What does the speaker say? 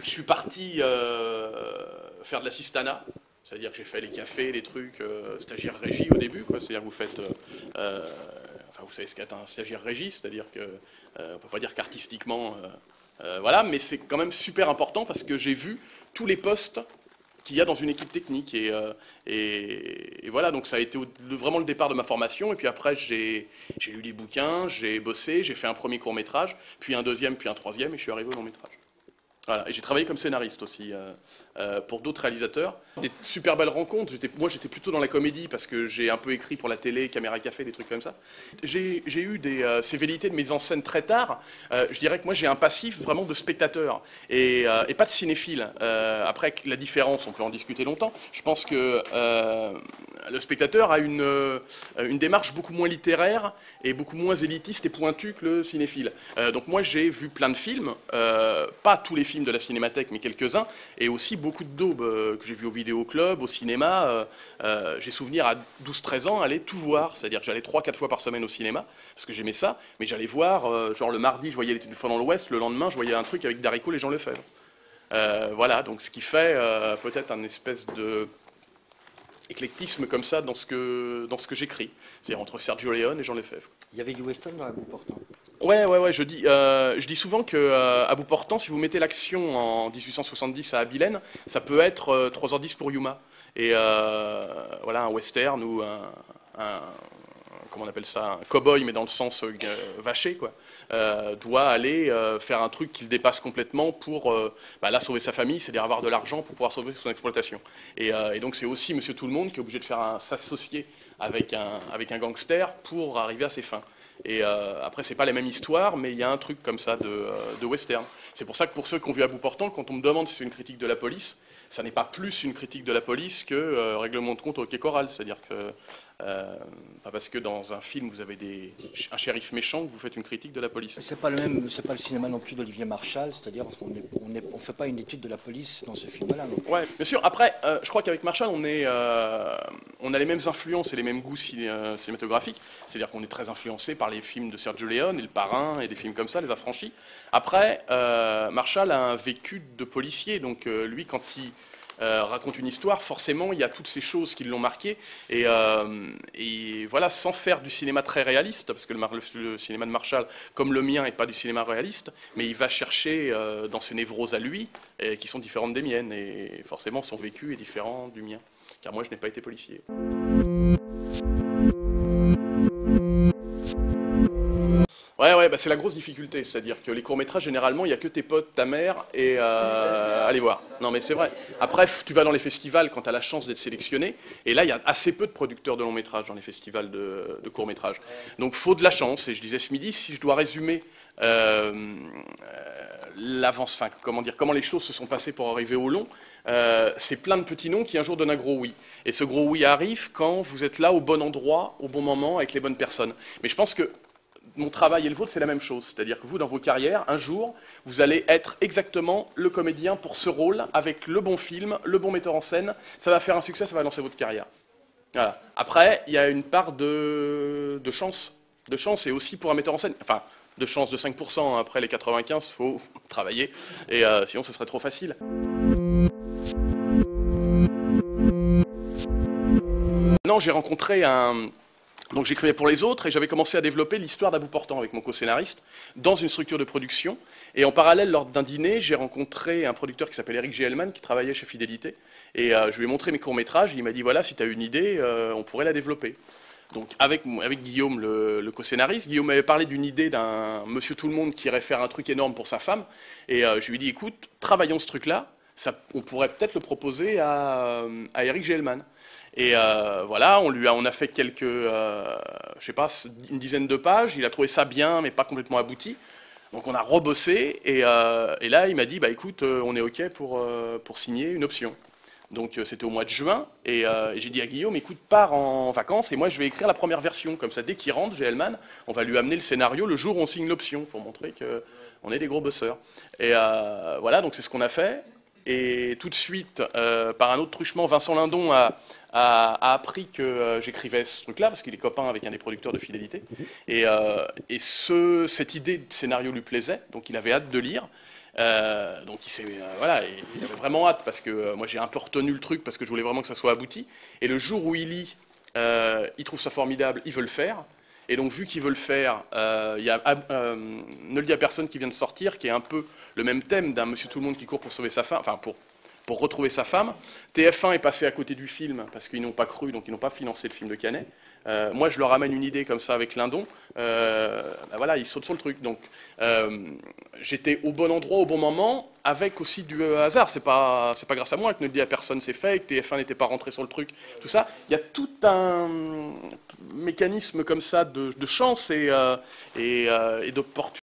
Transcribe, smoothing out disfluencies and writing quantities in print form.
Je suis parti faire de l'assistanat, c'est-à-dire que j'ai fait les cafés, les trucs, stagiaire régie au début, quoi. C'est-à-dire que vous faites, enfin vous savez ce qu'est un stagiaire régie, c'est-à-dire que on peut pas dire qu'artistiquement, voilà, mais c'est quand même super important parce que j'ai vu tous les postes qu'il y a dans une équipe technique et voilà, donc ça a été vraiment le départ de ma formation et puis après j'ai lu des bouquins, j'ai bossé, j'ai fait un premier court-métrage, puis un deuxième, puis un troisième et je suis arrivé au long-métrage. Voilà. Et j'ai travaillé comme scénariste aussi pour d'autres réalisateurs. Des super belles rencontres. Moi j'étais plutôt dans la comédie parce que j'ai un peu écrit pour la télé, Caméra Café, des trucs comme ça. J'ai eu ces velléités de mise en scène très tard. Je dirais que moi j'ai un passif vraiment de spectateur et pas de cinéphile. Après la différence, on peut en discuter longtemps. Je pense que le spectateur a une démarche beaucoup moins littéraire et beaucoup moins élitiste et pointue que le cinéphile. Donc moi j'ai vu plein de films, pas tous les films de la Cinémathèque mais quelques-uns, et aussi beaucoup de daubes que j'ai vu au vidéoclub, au cinéma. J'ai souvenir à 12-13 ans aller tout voir, c'est-à-dire que j'allais 3-4 fois par semaine au cinéma, parce que j'aimais ça, mais j'allais voir, genre le mardi je voyais une fois dans l'Ouest, le lendemain je voyais un truc avec Daricot, les Jean Lefebvre. Voilà, donc ce qui fait peut-être un espèce de éclectisme comme ça dans ce que j'écris. C'est-à-dire entre Sergio Leone et Jean Lefebvre. Il y avait du western dans la boue portant. Ouais, je dis souvent que à bout portant, si vous mettez l'action en 1870 à Abilène, ça peut être 3h10 pour Yuma. Et voilà, un western ou comment on appelle ça, un cow-boy, mais dans le sens vaché, quoi, doit aller faire un truc qui le dépasse complètement pour là, sauver sa famille, c'est-à-dire avoir de l'argent pour pouvoir sauver son exploitation. Et donc c'est aussi Monsieur Tout-le-Monde qui est obligé de s'associer avec un gangster pour arriver à ses fins. Et après, c'est pas la même histoire, mais il y a un truc comme ça de western. C'est pour ça que pour ceux qui ont vu à bout portant, quand on me demande si c'est une critique de la police, ça n'est pas plus une critique de la police que règlement de compte au Quai Coral. C'est-à-dire que pas parce que dans un film vous avez un shérif méchant que vous faites une critique de la police. C'est pas le cinéma non plus d'Olivier Marchal, c'est-à-dire on fait pas une étude de la police dans ce film-là. Ouais, bien sûr. Après, je crois qu'avec Marchal, on a les mêmes influences et les mêmes goûts cinématographiques. C'est-à-dire qu'on est très influencé par les films de Sergio Leone et Le Parrain et des films comme ça, Les Affranchis. Après, Marchal a un vécu de policier, donc lui, quand il raconte une histoire, forcément, il y a toutes ces choses qui l'ont marqué. Et voilà, sans faire du cinéma très réaliste, parce que le cinéma de Marchal, comme le mien, n'est pas du cinéma réaliste, mais il va chercher dans ses névroses à lui, qui sont différentes des miennes. Et forcément, son vécu est différent du mien, car moi, je n'ai pas été policier. Ouais, c'est la grosse difficulté, c'est-à-dire que les courts-métrages, généralement, il n'y a que tes potes, ta mère, et allez voir. Non, mais c'est vrai. Après, tu vas dans les festivals quand tu as la chance d'être sélectionné, et là, il y a assez peu de producteurs de longs-métrages dans les festivals de courts-métrages. Donc, faut de la chance, et je disais ce midi, si je dois résumer comment les choses se sont passées pour arriver au long, c'est plein de petits noms qui un jour donnent un gros oui. Et ce gros oui arrive quand vous êtes là au bon endroit, au bon moment, avec les bonnes personnes. Mais je pense que mon travail et le vôtre, c'est la même chose. C'est-à-dire que vous, dans vos carrières, un jour, vous allez être exactement le comédien pour ce rôle, avec le bon film, le bon metteur en scène. Ça va faire un succès, ça va lancer votre carrière. Voilà. Après, il y a une part de chance. De chance, et aussi pour un metteur en scène. Enfin, de chance de 5%. Après les 95, il faut travailler. Et sinon, ce serait trop facile. Non, j'ai rencontré Donc j'écrivais pour les autres et j'avais commencé à développer l'histoire d'À bout portant avec mon co-scénariste dans une structure de production. Et en parallèle, lors d'un dîner, j'ai rencontré un producteur qui s'appelle Eric G. Hellman qui travaillait chez Fidélité. Et je lui ai montré mes courts-métrages. Il m'a dit voilà, si tu as une idée, on pourrait la développer. Donc avec Guillaume, le co-scénariste, Guillaume m'avait parlé d'une idée d'un Monsieur Tout-le-Monde qui irait faire un truc énorme pour sa femme. Et je lui ai dit écoute, travaillons ce truc-là. On pourrait peut-être le proposer à Eric G. Hellman. Et voilà, on a fait une dizaine de pages. Il a trouvé ça bien, mais pas complètement abouti. Donc on a rebossé, et là il m'a dit, bah écoute, on est ok pour signer une option. Donc c'était au mois de juin, et j'ai dit à Guillaume, écoute, pars en vacances, et moi je vais écrire la première version. Comme ça, dès qu'il rentre, G. Hellman, on va lui amener le scénario le jour où on signe l'option, pour montrer qu'on est des gros bosseurs. Et voilà, donc c'est ce qu'on a fait. Et tout de suite, par un autre truchement, Vincent Lindon a appris que j'écrivais ce truc-là, parce qu'il est copain avec un des producteurs de Fidélité. Et cette idée de scénario lui plaisait, donc il avait hâte de lire. Donc voilà, il avait vraiment hâte, parce que moi j'ai un peu retenu le truc, parce que je voulais vraiment que ça soit abouti. Et le jour où il lit, il trouve ça formidable, il veut le faire. Et donc, vu qu'il veut le faire, il y a Ne le dit à personne qui vient de sortir, qui est un peu le même thème d'un monsieur tout le monde qui court pour sauver sa femme, enfin pour retrouver sa femme. TF1 est passé à côté du film parce qu'ils n'ont pas cru, donc ils n'ont pas financé le film de Canet. Moi, je leur amène une idée comme ça avec Lindon. Voilà, ils sautent sur le truc. Donc, j'étais au bon endroit au bon moment, avec aussi du hasard. C'est pas grâce à moi que Ne le dit à personne c'est fait, que TF1 n'était pas rentré sur le truc, tout ça. Il y a tout un mécanisme comme ça de chance et d'opportunité.